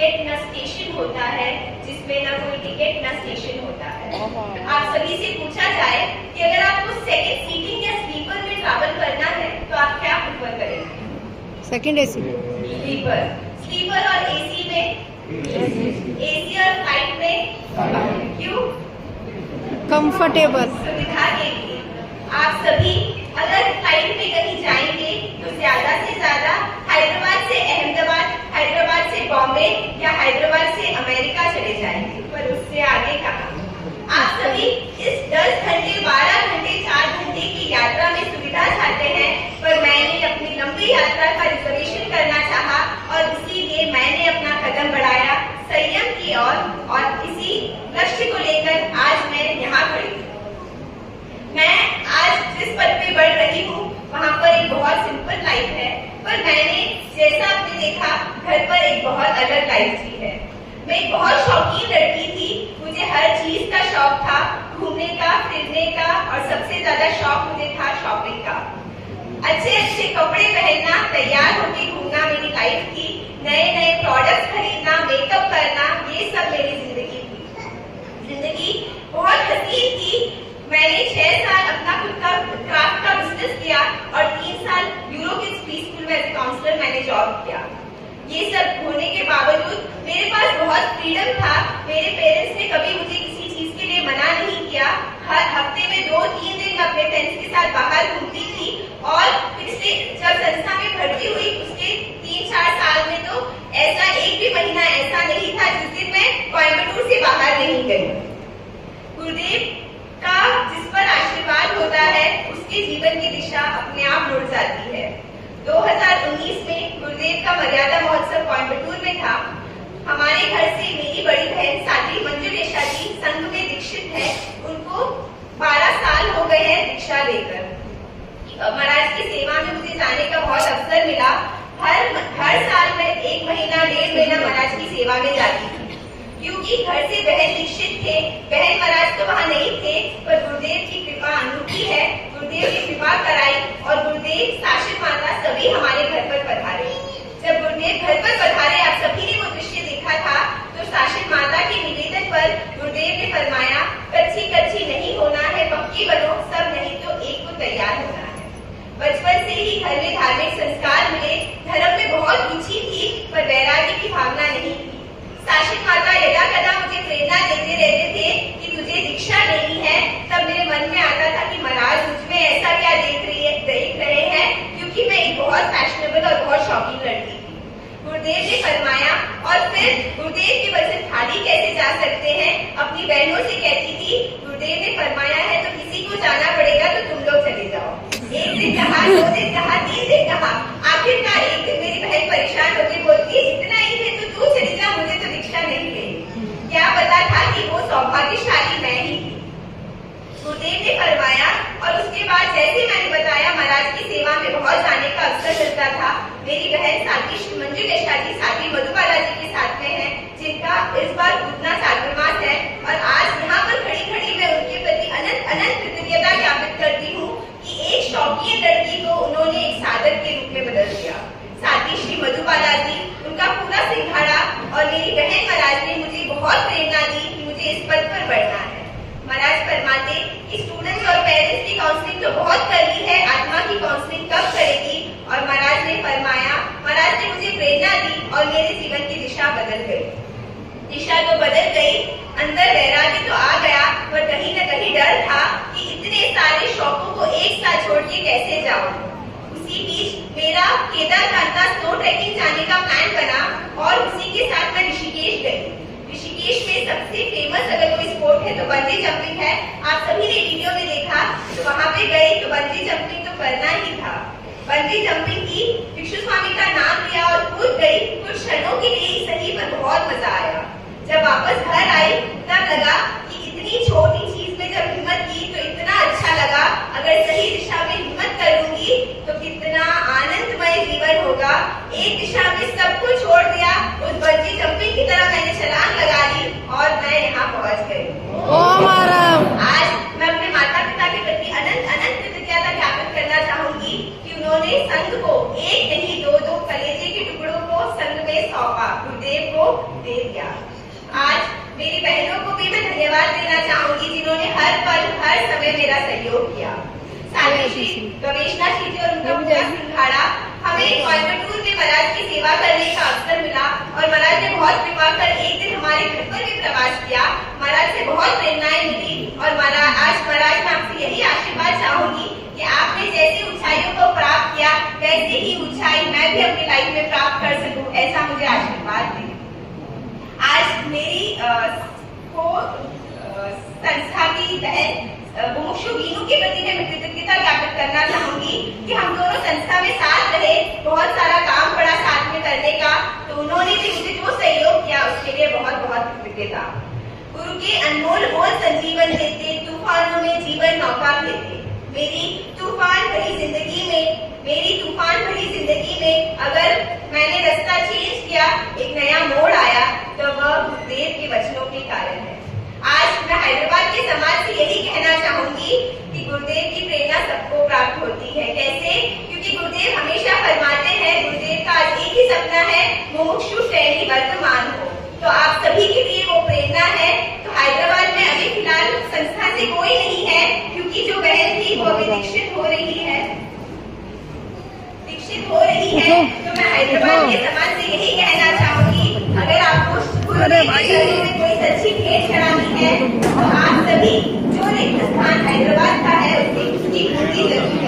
Ticket न station होता है, जिसमें न कोई टिकट न स्टेशन होता है। आप सभी से पूछा जाए कि अगर आपको सेकंड सीटिंग या स्लीपर में ट्रैवल करना है तो आप क्या प्रेफर करेंगे? Second AC. स्लीपर। स्लीपर और एसी में? एसी और फ्लाइट में क्यों? कंफर्टेबल। सुविधा के लिए। आप सभी अगर फ्लाइट में कहीं जाएंगे तो ज्यादा से ज्यादा हैदराबाद से अहमदाबाद, हैदराबाद से बॉम्बे या हैदराबाद से अमेरिका चले जाएंगे, पर उससे आगे कहाँ? आप सभी इस 10 घंटे, 12 घंटे, 4 घंटे की यात्रा में सुविधा चाहते हैं, पर मैंने अपनी लंबी यात्रा का रिजर्वेशन करना चाहा और इसीलिए मैंने अपना कदम बढ़ाया संयम की ओर और इसी लक्ष्य को लेकर आज मैं यहाँ खड़ी हूँ। मैं आज जिस पद पे बढ़ रही हूँ वहाँ पर एक बहुत सिंपल लाइफ है, पर मैंने जैसा आपने देखा घर पर एक बहुत अलग लाइफ जी है। मैं एक बहुत शौकीन लड़की थी, मुझे हर चीज का शौक था, घूमने का, फिरने का और सबसे ज्यादा शौक मुझे था शॉपिंग का। अच्छे अच्छे कपड़े पहनना, तैयार होकर घूमना मेरी लाइफ थी। नए नए प्रोडक्ट्स खरीदना, मेकअप करना, ये सब मेरी जिंदगी थी। जिंदगी बहुत हसीन थी। मैंने 6 साल अपना खुद का क्राफ्ट का बिजनेस किया और 3 साल यूरो किड्स प्री स्कूल में एज काउंसलर मैंने जॉब किया। ये सब होने के बावजूद मेरे पास बहुत फ्रीडम था। मेरे पेरेंट्स ने कभी मुझे किसी चीज के लिए मना नहीं किया। हर हफ्ते में 2-3 दिन मैं अपने फ्रेंड्स के साथ बाहर घूमती थी और पिछले जब संस्था में भर्ती हुई उसके 3-4 साल में तो ऐसा एक भी महीना ऐसा नहीं था जिस दिन मैं कोयम्बटूर से बाहर नहीं गई। गुरुदेव का जिस पर आशीर्वाद होता है उसके जीवन की दिशा अपने आप मुड़ जाती है। 2019 में गुरुदेव का मर्यादा महोत्सव कोयम्बटूर में था। हमारे घर से मेरी बड़ी बहन साध्वी मंजुलेशा जी संघ में दीक्षित है। उनको 12 साल हो गए हैं दीक्षा लेकर। महाराज की सेवा में मुझे जाने का बहुत अवसर मिला। हर साल मैं 1 महीना 1.5 महीना महाराज की सेवा में जाती थी, क्योंकि घर से बहन दीक्षित थे। बहन महाराज तो वहाँ नहीं थे, पर गुरुदेव की कृपा अनूठी है। गुरुदेव की कृपा कराई और गुरुदेव शाश्वत माता सभी हमारे घर पर पधारे। जब गुरुदेव घर पर पधारे, आप सभी ने वो दृश्य देखा था, तो शाश्वत माता के निवेदन पर गुरुदेव ने फरमाया, कच्ची कच्ची नहीं होना है, पक्की बनो, सब नहीं तो एक को तैयार होना है। बचपन से ही घर में धार्मिक संस्कार मिले। धर्म में बहुत रुचि थी, पर वैराग्य की भावना नहीं थी। शाश्वत माता यदा कदा मुझे प्रेरणा देते रहते थे कि तुझे दीक्षा लेनी है। तब मेरे मन में आता था कि महाराज मुझ में ऐसा क्या देख रहे हैं, क्योंकि मैं एक बहुत फैशनेबल और बहुत शौकीन लड़की थी। गुरुदेव ने फरमाया और फिर गुरुदेव के वचन खाली कैसे जा सकते हैं। अपनी बहनों से कहती थी, गुरुदेव ने फरमाया है तो किसी को जाना पड़ेगा, तो तुम लोग चले जाओ। 1 दिन कहा, 2 दिन कहा, 3 दिन कहा, आखिरकार एक दिन मेरी बहन परेशान होकर बोलती है, इतना ही है तो तू चली जा, मुझे तो दीक्षा नहीं लेनी। क्या पता था कि वो सौभाग्यशाली मैं ही थी। गुरुदेव ने फरमाया और उसके बाद जैसे मैंने बताया महाराज की सेवा में बहुत जाने का अवसर मिलता था। मेरी बहन साध्वी मंजुलेशा जी साध्वी मधुबाला जी के साथ में है, जिनका इस बार उतना चातुर्मास है और आज यहाँ पर खड़ी खड़ी मैं उनके प्रति अनंत अनंत कृतज्ञता ज्ञापित करती हूँ कि एक शौकीन लड़की को उन्होंने एक साधक के रूप में बदल दिया। साध्वी श्री मधुबाला जी, उनका पूरा सिंघाड़ा और मेरी बहन महाराज ने मुझे बहुत प्रेरणा दी कि मुझे इस पद पर बढ़ना है। महाराज फरमाते कि स्टूडेंट्स और पेरेंट्स की काउंसलिंग तो बहुत कर ली है, आत्मा की काउंसलिंग कब करेगी? और महाराज ने फरमाया, महाराज ने मुझे प्रेरणा दी और मेरे जीवन की दिशा बदल गई। दिशा तो बदल गई, अंदर वैराग्य तो आ गया, पर कहीं न कहीं डर था कि इतने सारे शौकों को एक साथ छोड़ के कैसे जाऊं। उसी बीच मेरा केदारनाथ का स्नो ट्रैकिंग जाने का प्लान बना और उसी के साथ मैं ऋषिकेश गई। ऋषिकेश में सबसे फेमस अगर कोई स्पोर्ट है तो बंजी जंपिंग है। आप सभी ने वीडियो में देखा, तो वहाँ पे गई तो बंजी जंपिंग तो करना ही था। बंजी जंपिंग की, भिक्षु स्वामी का नाम लिया और कूद गई। कुछ क्षणों के लिए ही सही, पर बहुत मजा आया। जब वापस घर आई तब लगा कि इतनी छोटी चीज में जब हिम्मत की तो इतना अच्छा लगा। अगर सही दिशा में हिम्मत करूंगी तो कितना आनंदमय जीवन होगा। एक दिशा में सब कुछ छोड़ दिया, उस बंजी जंपिंग की तरह मैंने छलांग लगा ली और मैं यहाँ पहुँच गई। आज मैं अपने माता पिता के प्रति अनंत अनंत कृतज्ञता ज्ञापित करना चाहूंगी कि उन्होंने संघ को एक नहीं 2-2 कलेजे के टुकड़ों को संघ में सौंपा, गुरुदेव को दे दिया। आज मेरी बहनों को भी मैं धन्यवाद देना चाहूंगी जिन्होंने हर पल हर समय मेरा सहयोग किया। साथी श्री गवेशना श्री जी और उनका पूरा सिंघाड़ा, हमें कोयम्बटूर में महाराज की सेवा करने का अवसर मिला और महाराज ने बहुत कृपा कर एक दिन हमारे घर पर भी प्रवास किया। महाराज से बहुत प्रेरणाएं मिली और महाराज मैं आपसे यही आशीर्वाद चाहूंगी कि आपने जैसी ऊंचाइयों को प्राप्त किया वैसे ही ऊंचाई मैं भी अपनी लाइफ में प्राप्त कर सकूं, ऐसा मुझे आशीर्वाद दें। आज मेरी संस्था की बहन मुमुक्षु वीनू के प्रति मैं कृतज्ञता ज्ञापित करना चाहूंगी कि हम दोनों संस्था में साथ रहे, बहुत सारा काम पड़ा साथ में करने का, तो उन्होंने भी मुझे जो सहयोग किया उसके लिए बहुत बहुत कृतज्ञता। गुरु के अनमोल बोल संजीवन देते, तूफानों में जीवन नौका देते। मेरी तूफान भरी जिंदगी में अगर मैंने रास्ता चेंज किया, एक नया मोड़ आया, तो वह गुरुदेव के वचनों के कारण है। आज मैं हैदराबाद के समाज से यही कहना चाहूंगी कि गुरुदेव की प्रेरणा सबको प्राप्त होती है। कैसे? क्योंकि गुरुदेव हमेशा फरमाते हैं, गुरुदेव का आज एक ही सपना है, मुमुक्षु श्रेणी वर्तमान हो। तो आप सभी के लिए वो प्रेरणा है। तो हैदराबाद में अभी फिलहाल संस्था से कोई नहीं है, क्योंकि जो बहन थी वो अभी दीक्षित हो रही है। तो मैं हैदराबाद के समाज से यही कहना चाहूंगी, अगर आपको गुरुदेव के चरणों में कोई सच्ची भेंट चढ़ानी है तो आप सभी जो रिक्त स्थान हैदराबाद का है उसकी पूर्ति जरूर